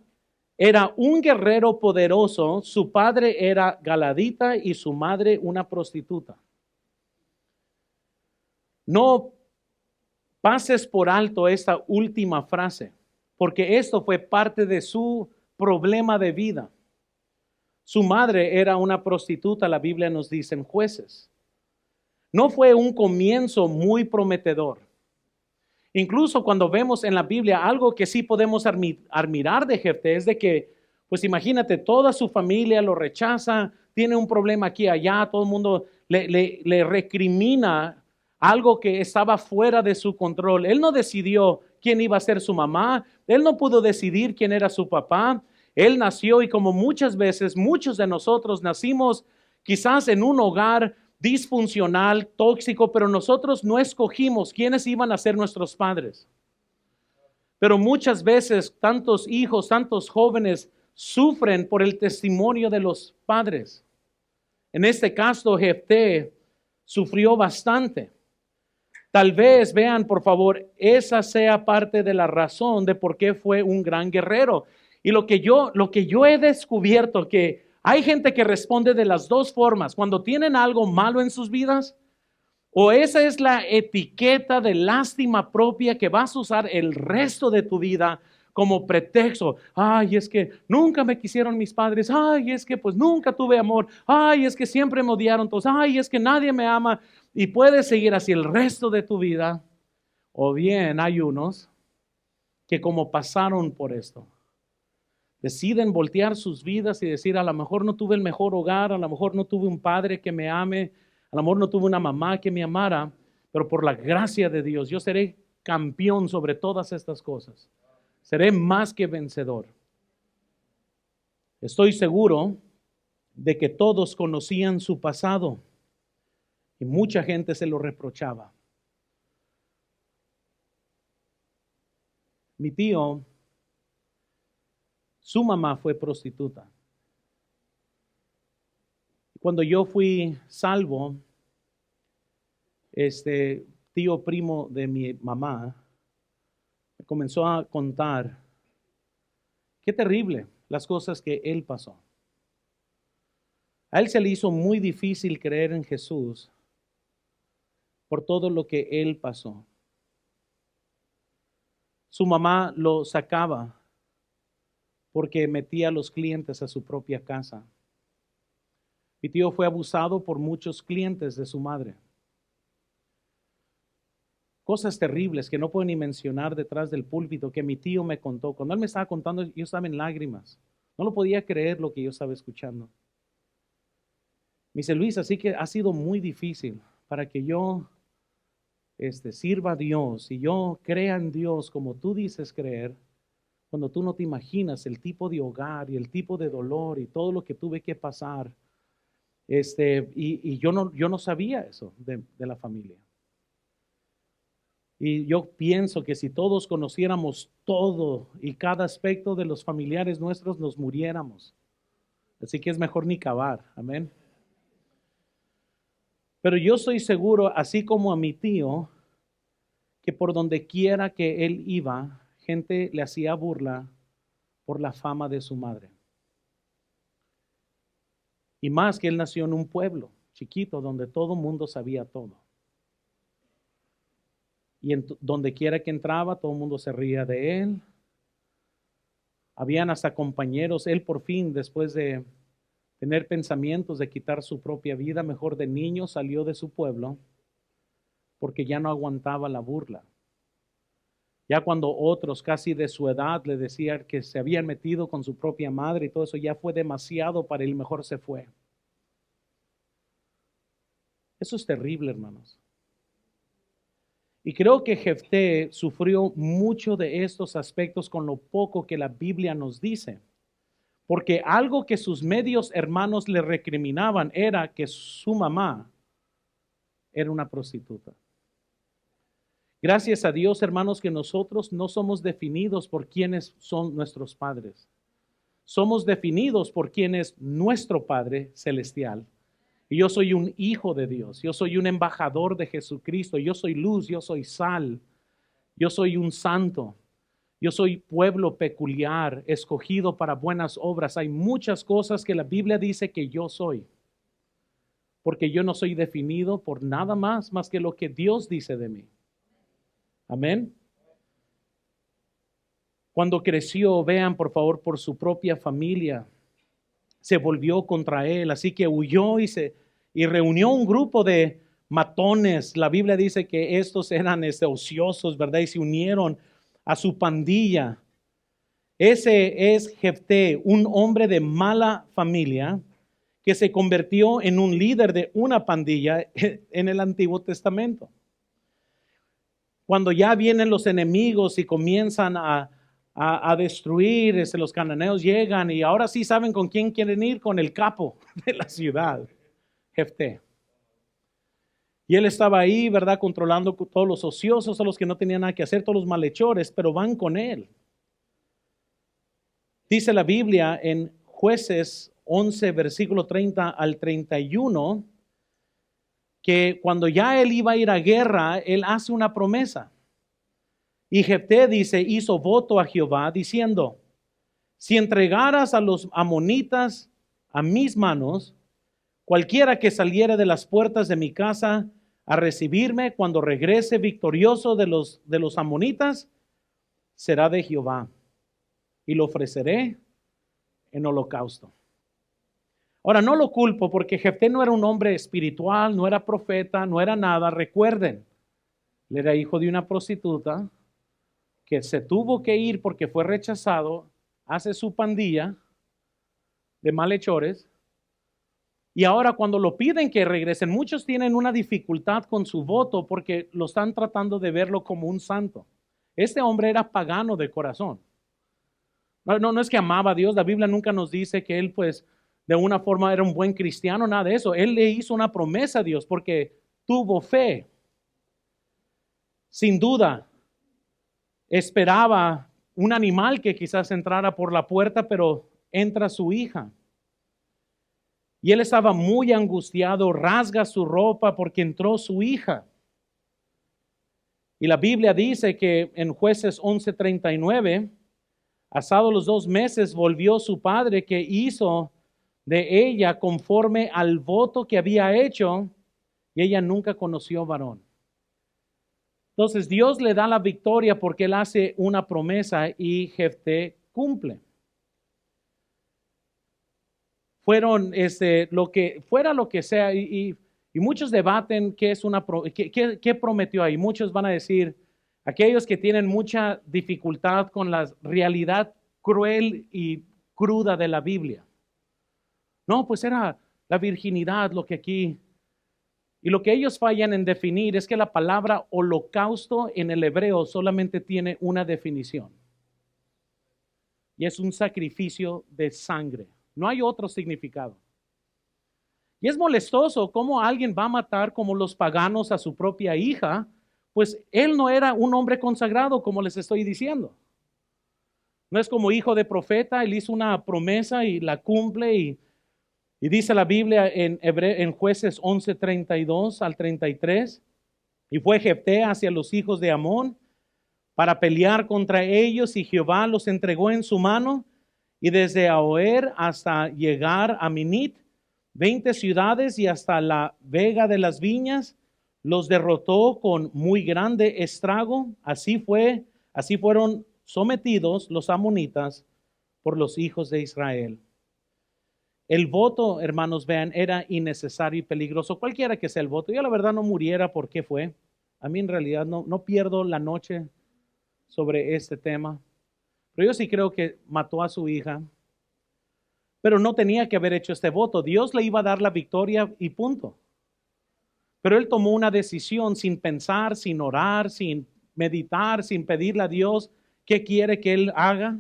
era un guerrero poderoso. Su padre era galadita y su madre una prostituta. No pases por alto esta última frase, porque esto fue parte de su problema de vida. Su madre era una prostituta, la Biblia nos dice en Jueces. No fue un comienzo muy prometedor. Incluso cuando vemos en la Biblia algo que sí podemos admirar de Jefté es de que, pues imagínate, toda su familia lo rechaza, tiene un problema aquí y allá, todo el mundo le recrimina algo que estaba fuera de su control. Él no decidió quién iba a ser su mamá, él no pudo decidir quién era su papá. Él nació y como muchas veces, muchos de nosotros nacimos quizás en un hogar disfuncional, tóxico, pero nosotros no escogimos quiénes iban a ser nuestros padres. Pero muchas veces tantos hijos, tantos jóvenes sufren por el testimonio de los padres. En este caso, Jefté sufrió bastante. Tal vez, vean por favor, esa sea parte de la razón de por qué fue un gran guerrero. Y lo que yo he descubierto que hay gente que responde de las dos formas. Cuando tienen algo malo en sus vidas, o esa es la etiqueta de lástima propia que vas a usar el resto de tu vida como pretexto. Ay, es que nunca me quisieron mis padres. Ay, es que pues nunca tuve amor. Ay, es que siempre me odiaron todos. Ay, es que nadie me ama. Y puedes seguir así el resto de tu vida. O bien hay unos que como pasaron por esto, deciden voltear sus vidas y decir, a lo mejor no tuve el mejor hogar, a lo mejor no tuve un padre que me ame, a lo mejor no tuve una mamá que me amara, pero por la gracia de Dios yo seré campeón sobre todas estas cosas. Seré más que vencedor. Estoy seguro de que todos conocían su pasado y mucha gente se lo reprochaba. Mi tío, su mamá fue prostituta. Cuando yo fui salvo, este tío primo de mi mamá me comenzó a contar qué terrible las cosas que él pasó. A él se le hizo muy difícil creer en Jesús por todo lo que él pasó. Su mamá lo sacaba porque metía a los clientes a su propia casa. Mi tío fue abusado por muchos clientes de su madre. Cosas terribles que no puedo ni mencionar detrás del púlpito que mi tío me contó. Cuando él me estaba contando, yo estaba en lágrimas. No lo podía creer lo que yo estaba escuchando. Me dice, Luis, así que ha sido muy difícil para que yo sirva a Dios y yo crea en Dios como tú dices creer, cuando tú no te imaginas el tipo de hogar y el tipo de dolor y todo lo que tuve que pasar. Y yo no sabía eso de la familia. Y yo pienso que si todos conociéramos todo y cada aspecto de los familiares nuestros, nos muriéramos. Así que es mejor ni cavar. Amén. Pero yo estoy seguro, así como a mi tío, que por donde quiera que él iba, gente le hacía burla por la fama de su madre. Y más que él nació en un pueblo chiquito donde todo el mundo sabía todo. Y donde quiera que entraba, todo el mundo se ría de él. Habían hasta compañeros. Él por fin, después de tener pensamientos de quitar su propia vida, mejor de niño salió de su pueblo porque ya no aguantaba la burla. Ya cuando otros casi de su edad le decían que se habían metido con su propia madre y todo eso, ya fue demasiado para él, mejor se fue. Eso es terrible, hermanos. Y creo que Jefté sufrió mucho de estos aspectos con lo poco que la Biblia nos dice. Porque algo que sus medios hermanos le recriminaban era que su mamá era una prostituta. Gracias a Dios, hermanos, que nosotros no somos definidos por quiénes son nuestros padres. Somos definidos por quién es nuestro Padre Celestial. Y yo soy un hijo de Dios, yo soy un embajador de Jesucristo, yo soy luz, yo soy sal, yo soy un santo, yo soy pueblo peculiar, escogido para buenas obras. Hay muchas cosas que la Biblia dice que yo soy, porque yo no soy definido por nada más que lo que Dios dice de mí. Amén. Cuando creció, vean por favor, por su propia familia, se volvió contra él, así que huyó y reunió un grupo de matones. La Biblia dice que estos eran ociosos, ¿verdad? Y se unieron a su pandilla. Ese es Jefté, un hombre de mala familia que se convirtió en un líder de una pandilla en el Antiguo Testamento. Cuando ya vienen los enemigos y comienzan a destruir, los cananeos llegan y ahora sí saben con quién quieren ir, con el capo de la ciudad, Jefté. Y él estaba ahí, ¿verdad? Controlando todos los ociosos, a los que no tenían nada que hacer, todos los malhechores, pero van con él. Dice la Biblia en Jueces 11, versículo 30 al 31, que cuando ya él iba a ir a guerra, él hace una promesa. Y Jefté dice, hizo voto a Jehová diciendo, si entregaras a los amonitas a mis manos, cualquiera que saliera de las puertas de mi casa a recibirme cuando regrese victorioso de los amonitas, será de Jehová y lo ofreceré en holocausto. Ahora, no lo culpo porque Jefté no era un hombre espiritual, no era profeta, no era nada. Recuerden, él era hijo de una prostituta que se tuvo que ir porque fue rechazado, hace su pandilla de malhechores. Y ahora cuando lo piden que regresen, muchos tienen una dificultad con su voto porque lo están tratando de verlo como un santo. Este hombre era pagano de corazón. No es que amaba a Dios. La Biblia nunca nos dice que él pues de una forma era un buen cristiano, nada de eso. Él le hizo una promesa a Dios porque tuvo fe. Sin duda, esperaba un animal que quizás entrara por la puerta, pero entra su hija. Y él estaba muy angustiado, rasga su ropa porque entró su hija. Y la Biblia dice que en Jueces 11:39, pasados los 2 meses, volvió su padre que hizo de ella conforme al voto que había hecho, y ella nunca conoció varón. Entonces Dios le da la victoria porque él hace una promesa y Jefté cumple. fueron lo que fuera lo que sea, y muchos debaten qué es qué prometió ahí. Muchos van a decir, aquellos que tienen mucha dificultad con la realidad cruel y cruda de la Biblia. No, pues era la virginidad lo que aquí. Y lo que ellos fallan en definir es que la palabra holocausto en el hebreo solamente tiene una definición. Y es un sacrificio de sangre. No hay otro significado. Y es molestoso cómo alguien va a matar como los paganos a su propia hija, pues él no era un hombre consagrado, como les estoy diciendo. No es como hijo de profeta, él hizo una promesa y la cumple, y dice la Biblia en Jueces 11:32 al 33, y fue Jefté hacia los hijos de Amón para pelear contra ellos, y Jehová los entregó en su mano, y desde Aroer hasta llegar a Minit, 20 ciudades, y hasta la vega de las viñas, los derrotó con muy grande estrago. Así fueron sometidos los amonitas por los hijos de Israel. El voto, hermanos, vean, era innecesario y peligroso, cualquiera que sea el voto. Yo la verdad no muriera por qué fue. A mí en realidad no pierdo la noche sobre este tema. Pero yo sí creo que mató a su hija. Pero no tenía que haber hecho este voto. Dios le iba a dar la victoria y punto. Pero él tomó una decisión sin pensar, sin orar, sin meditar, sin pedirle a Dios qué quiere que él haga.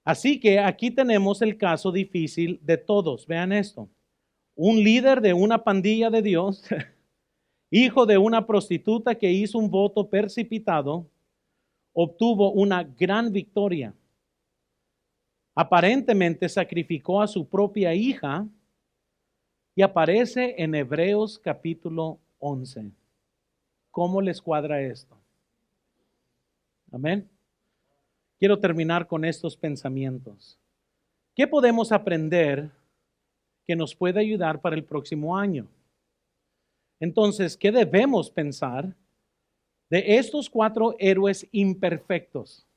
Así que aquí tenemos el caso difícil de todos. Vean esto. Un líder de una pandilla de Dios, hijo de una prostituta que hizo un voto precipitado, obtuvo una gran victoria. Aparentemente sacrificó a su propia hija y aparece en Hebreos capítulo 11. ¿Cómo les cuadra esto? Amén. Quiero terminar con estos pensamientos. ¿Qué podemos aprender que nos puede ayudar para el próximo año? Entonces, ¿qué debemos pensar de estos 4 héroes imperfectos?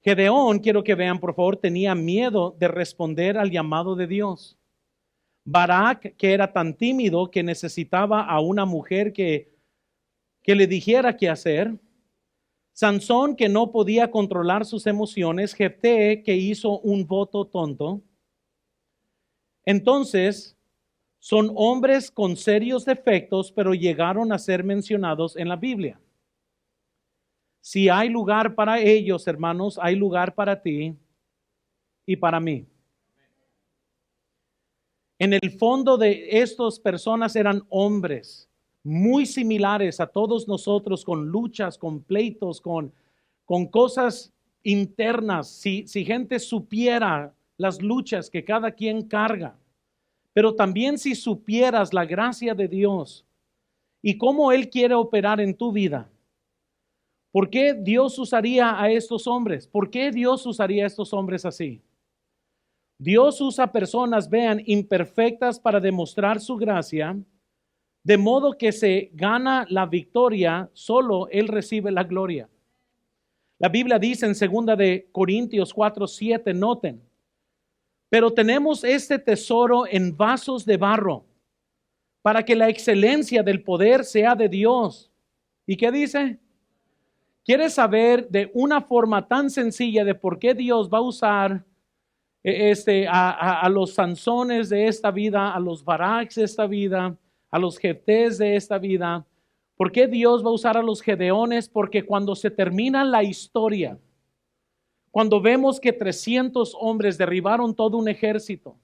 Gedeón, quiero que vean por favor, tenía miedo de responder al llamado de Dios. Barak, que era tan tímido que necesitaba a una mujer que le dijera qué hacer. Sansón, que no podía controlar sus emociones. Jefté, que hizo un voto tonto. Entonces, son hombres con serios defectos, pero llegaron a ser mencionados en la Biblia. Si hay lugar para ellos, hermanos, hay lugar para ti y para mí. En el fondo de estas personas eran hombres muy similares a todos nosotros, con luchas, con pleitos, con cosas internas. Si gente supiera las luchas que cada quien carga, pero también si supieras la gracia de Dios y cómo Él quiere operar en tu vida. ¿Por qué Dios usaría a estos hombres? ¿Por qué Dios usaría a estos hombres así? Dios usa personas, vean, imperfectas para demostrar su gracia, de modo que se gana la victoria, solo Él recibe la gloria. La Biblia dice en 2 de Corintios 4:7, noten, pero tenemos este tesoro en vasos de barro, para que la excelencia del poder sea de Dios. ¿Y qué dice? ¿Quieres saber de una forma tan sencilla de por qué Dios va a usar a los Sansones de esta vida, a los Baraks de esta vida, a los Jeftés de esta vida? ¿Por qué Dios va a usar a los Gedeones? Porque cuando se termina la historia, cuando vemos que 300 hombres derribaron todo un ejército,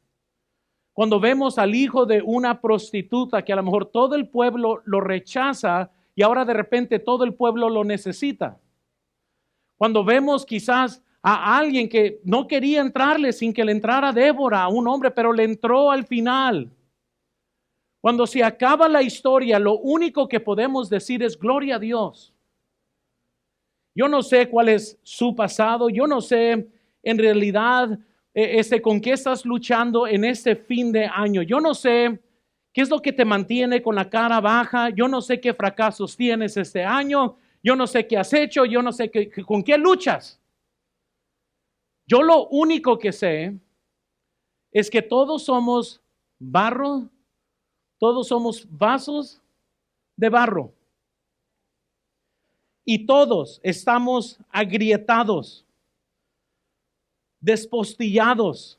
cuando vemos al hijo de una prostituta que a lo mejor todo el pueblo lo rechaza y ahora de repente todo el pueblo lo necesita. Cuando vemos quizás a alguien que no quería entrarle sin que le entrara Débora, un hombre, pero le entró al final. Cuando se acaba la historia, lo único que podemos decir es gloria a Dios. Yo no sé cuál es su pasado, yo no sé en realidad con qué estás luchando en este fin de año. Yo no sé qué es lo que te mantiene con la cara baja, yo no sé qué fracasos tienes este año, yo no sé qué has hecho, yo no sé con qué luchas. Yo lo único que sé es que todos somos barro, todos somos vasos de barro. Y todos estamos agrietados, despostillados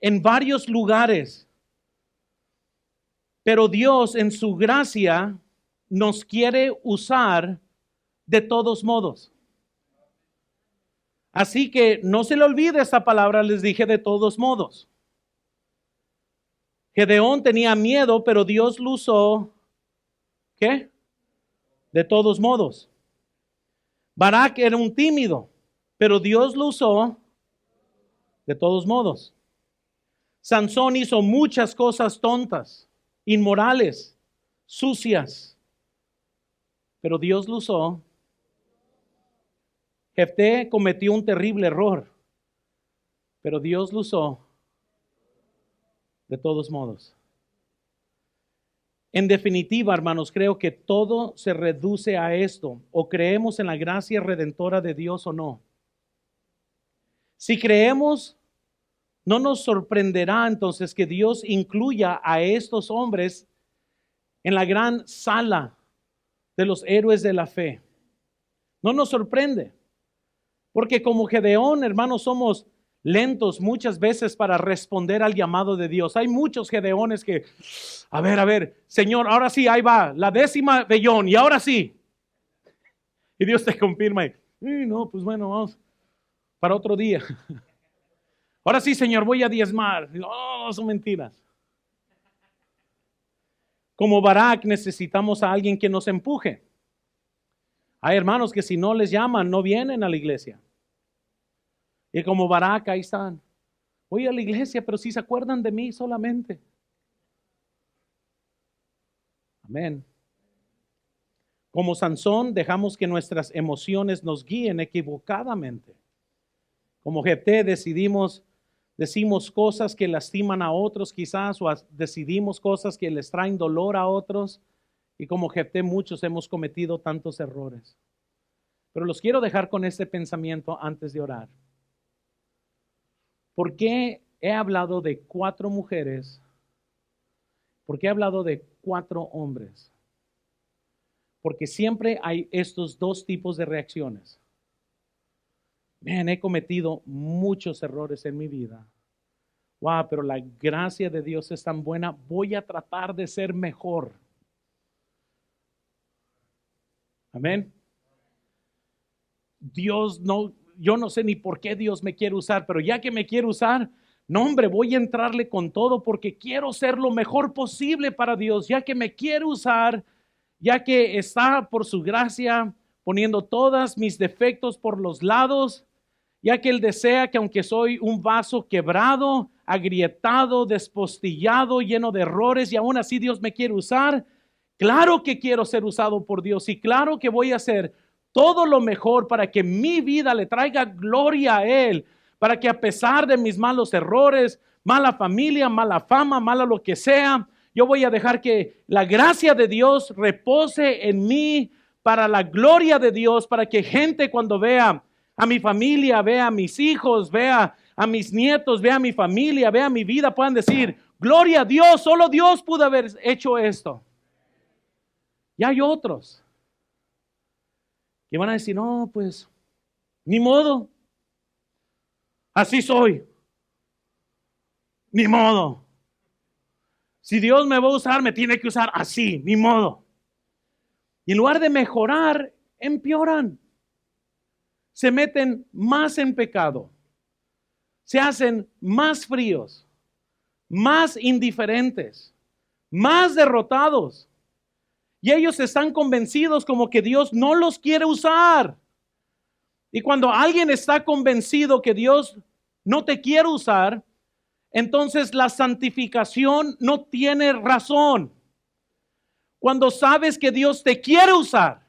en varios lugares. Pero Dios en su gracia nos quiere usar de todos modos. Así que no se le olvide esta palabra, les dije de todos modos. Gedeón tenía miedo, pero Dios lo usó, ¿qué? De todos modos. Barak era un tímido, pero Dios lo usó de todos modos. Sansón hizo muchas cosas tontas, inmorales, sucias, pero Dios lo usó. Jefté cometió un terrible error, pero Dios lo usó de todos modos. En definitiva, hermanos, creo que todo se reduce a esto: o creemos en la gracia redentora de Dios o no. Si creemos, no nos sorprenderá entonces que Dios incluya a estos hombres en la gran sala de los héroes de la fe. No nos sorprende, porque como Gedeón, hermanos, somos lentos muchas veces para responder al llamado de Dios. Hay muchos Gedeones que, a ver, Señor, ahora sí, ahí va, la 10ª vellón, y ahora sí. Y Dios te confirma, no, pues bueno, vamos para otro día. Ahora sí, Señor, voy a diezmar. No, son mentiras. Como Barak necesitamos a alguien que nos empuje. Hay hermanos que si no les llaman, no vienen a la iglesia. Y como Barak, ahí están. Voy a la iglesia, pero si se acuerdan de mí solamente. Amén. Como Sansón, dejamos que nuestras emociones nos guíen equivocadamente. Como Jefté, decimos cosas que lastiman a otros quizás, o decidimos cosas que les traen dolor a otros. Y como Jefté, muchos hemos cometido tantos errores. Pero los quiero dejar con este pensamiento antes de orar. ¿Por qué he hablado de 4 mujeres? ¿Por qué he hablado de 4 hombres? Porque siempre hay estos 2 tipos de reacciones. He cometido muchos errores en mi vida. Wow, pero la gracia de Dios es tan buena. Voy a tratar de ser mejor. Amén. Yo no sé ni por qué Dios me quiere usar, pero ya que me quiere usar, no hombre, voy a entrarle con todo porque quiero ser lo mejor posible para Dios, ya que me quiere usar, ya que está por su gracia poniendo todos mis defectos por los lados, ya que Él desea que aunque soy un vaso quebrado, agrietado, despostillado, lleno de errores, y aún así Dios me quiere usar, claro que quiero ser usado por Dios y claro que voy a hacer todo lo mejor para que mi vida le traiga gloria a Él, para que a pesar de mis malos errores, mala familia, mala fama, mala lo que sea, yo voy a dejar que la gracia de Dios repose en mí para la gloria de Dios, para que gente cuando vea a mi familia, vea a mis hijos, vea a mis nietos, vea a mi familia, vea mi vida, puedan decir, gloria a Dios, solo Dios pudo haber hecho esto. Y hay otros que van a decir, no, pues, ni modo, así soy, ni modo. Si Dios me va a usar, me tiene que usar así, ni modo. Y en lugar de mejorar, empeoran. Se meten más en pecado. Se hacen más fríos, más indiferentes, más derrotados. Y ellos están convencidos como que Dios no los quiere usar. Y cuando alguien está convencido que Dios no te quiere usar, entonces la santificación no tiene razón. Cuando sabes que Dios te quiere usar,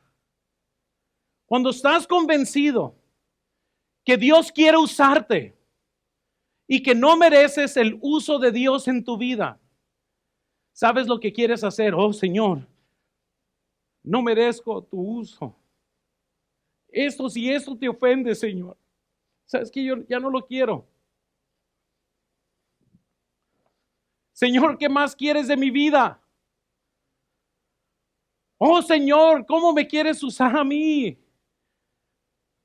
cuando estás convencido que Dios quiere usarte y que no mereces el uso de Dios en tu vida, ¿sabes lo que quieres hacer? Oh Señor, no merezco tu uso. Si esto te ofende, Señor, sabes que yo ya no lo quiero. Señor, ¿qué más quieres de mi vida? Oh Señor, ¿cómo me quieres usar a mí?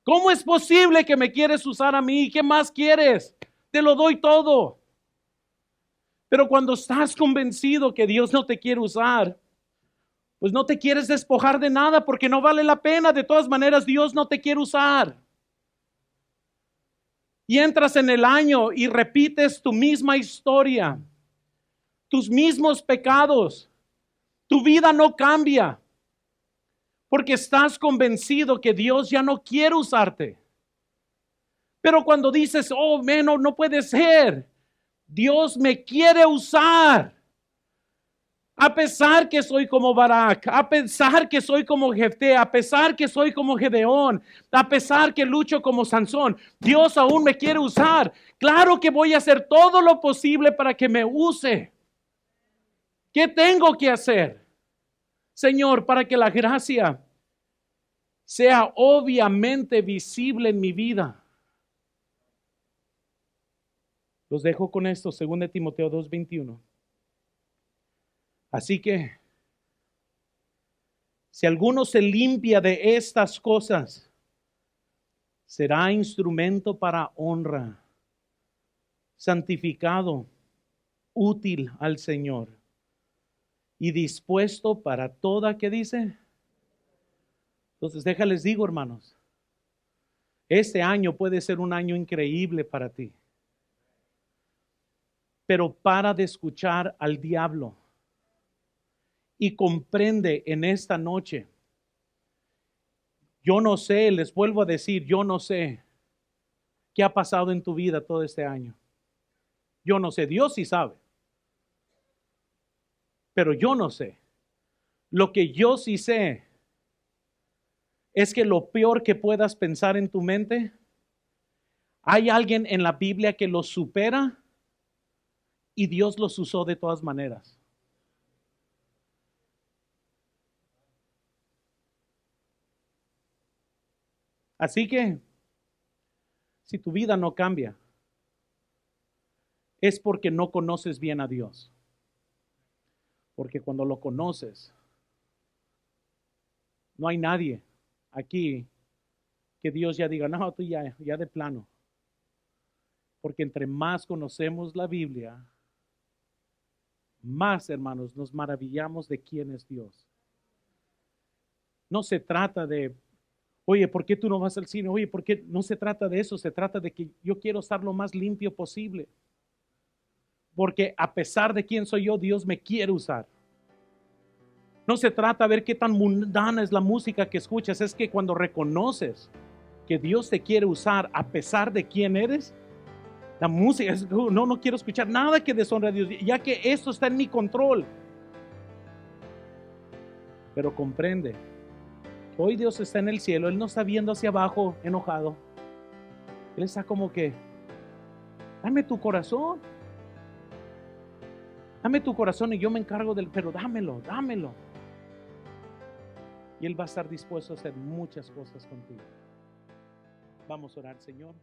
¿Cómo es posible que me quieres usar a mí? ¿Qué más quieres? Te lo doy todo. Pero cuando estás convencido que Dios no te quiere usar, pues no te quieres despojar de nada porque no vale la pena. De todas maneras, Dios no te quiere usar. Y entras en el año y repites tu misma historia, tus mismos pecados. Tu vida no cambia porque estás convencido que Dios ya no quiere usarte. Pero cuando dices, oh, menos no puede ser, Dios me quiere usar. A pesar que soy como Barak, a pesar que soy como Jefté, a pesar que soy como Gedeón, a pesar que lucho como Sansón, Dios aún me quiere usar. Claro que voy a hacer todo lo posible para que me use. ¿Qué tengo que hacer, Señor, para que la gracia sea obviamente visible en mi vida? Los dejo con esto, 2 Timoteo 2:21. Así que, si alguno se limpia de estas cosas, será instrumento para honra, santificado, útil al Señor y dispuesto para toda, ¿qué dice? Entonces, déjales digo, hermanos, este año puede ser un año increíble para ti. Pero para de escuchar al diablo y comprende en esta noche. Yo no sé, les vuelvo a decir, yo no sé qué ha pasado en tu vida todo este año. Yo no sé, Dios sí sabe. Pero yo no sé. Lo que yo sí sé es que lo peor que puedas pensar en tu mente, hay alguien en la Biblia que lo supera y Dios los usó de todas maneras. Así que, si tu vida no cambia, es porque no conoces bien a Dios. Porque cuando lo conoces, no hay nadie aquí que Dios ya diga, no, tú ya de plano. Porque entre más conocemos la Biblia, más, hermanos, nos maravillamos de quién es Dios. No se trata de, oye, ¿por qué tú no vas al cine? Oye, ¿por qué? No se trata de eso, se trata de que yo quiero estar lo más limpio posible. Porque a pesar de quién soy yo, Dios me quiere usar. No se trata de ver qué tan mundana es la música que escuchas, es que cuando reconoces que Dios te quiere usar a pesar de quién eres, la música es, no quiero escuchar nada que deshonre a Dios, ya que esto está en mi control. Pero comprende, hoy Dios está en el cielo, Él no está viendo hacia abajo enojado. Él está como que, dame tu corazón. Dame tu corazón y yo me encargo del, pero dámelo. Y Él va a estar dispuesto a hacer muchas cosas contigo. Vamos a orar, Señor.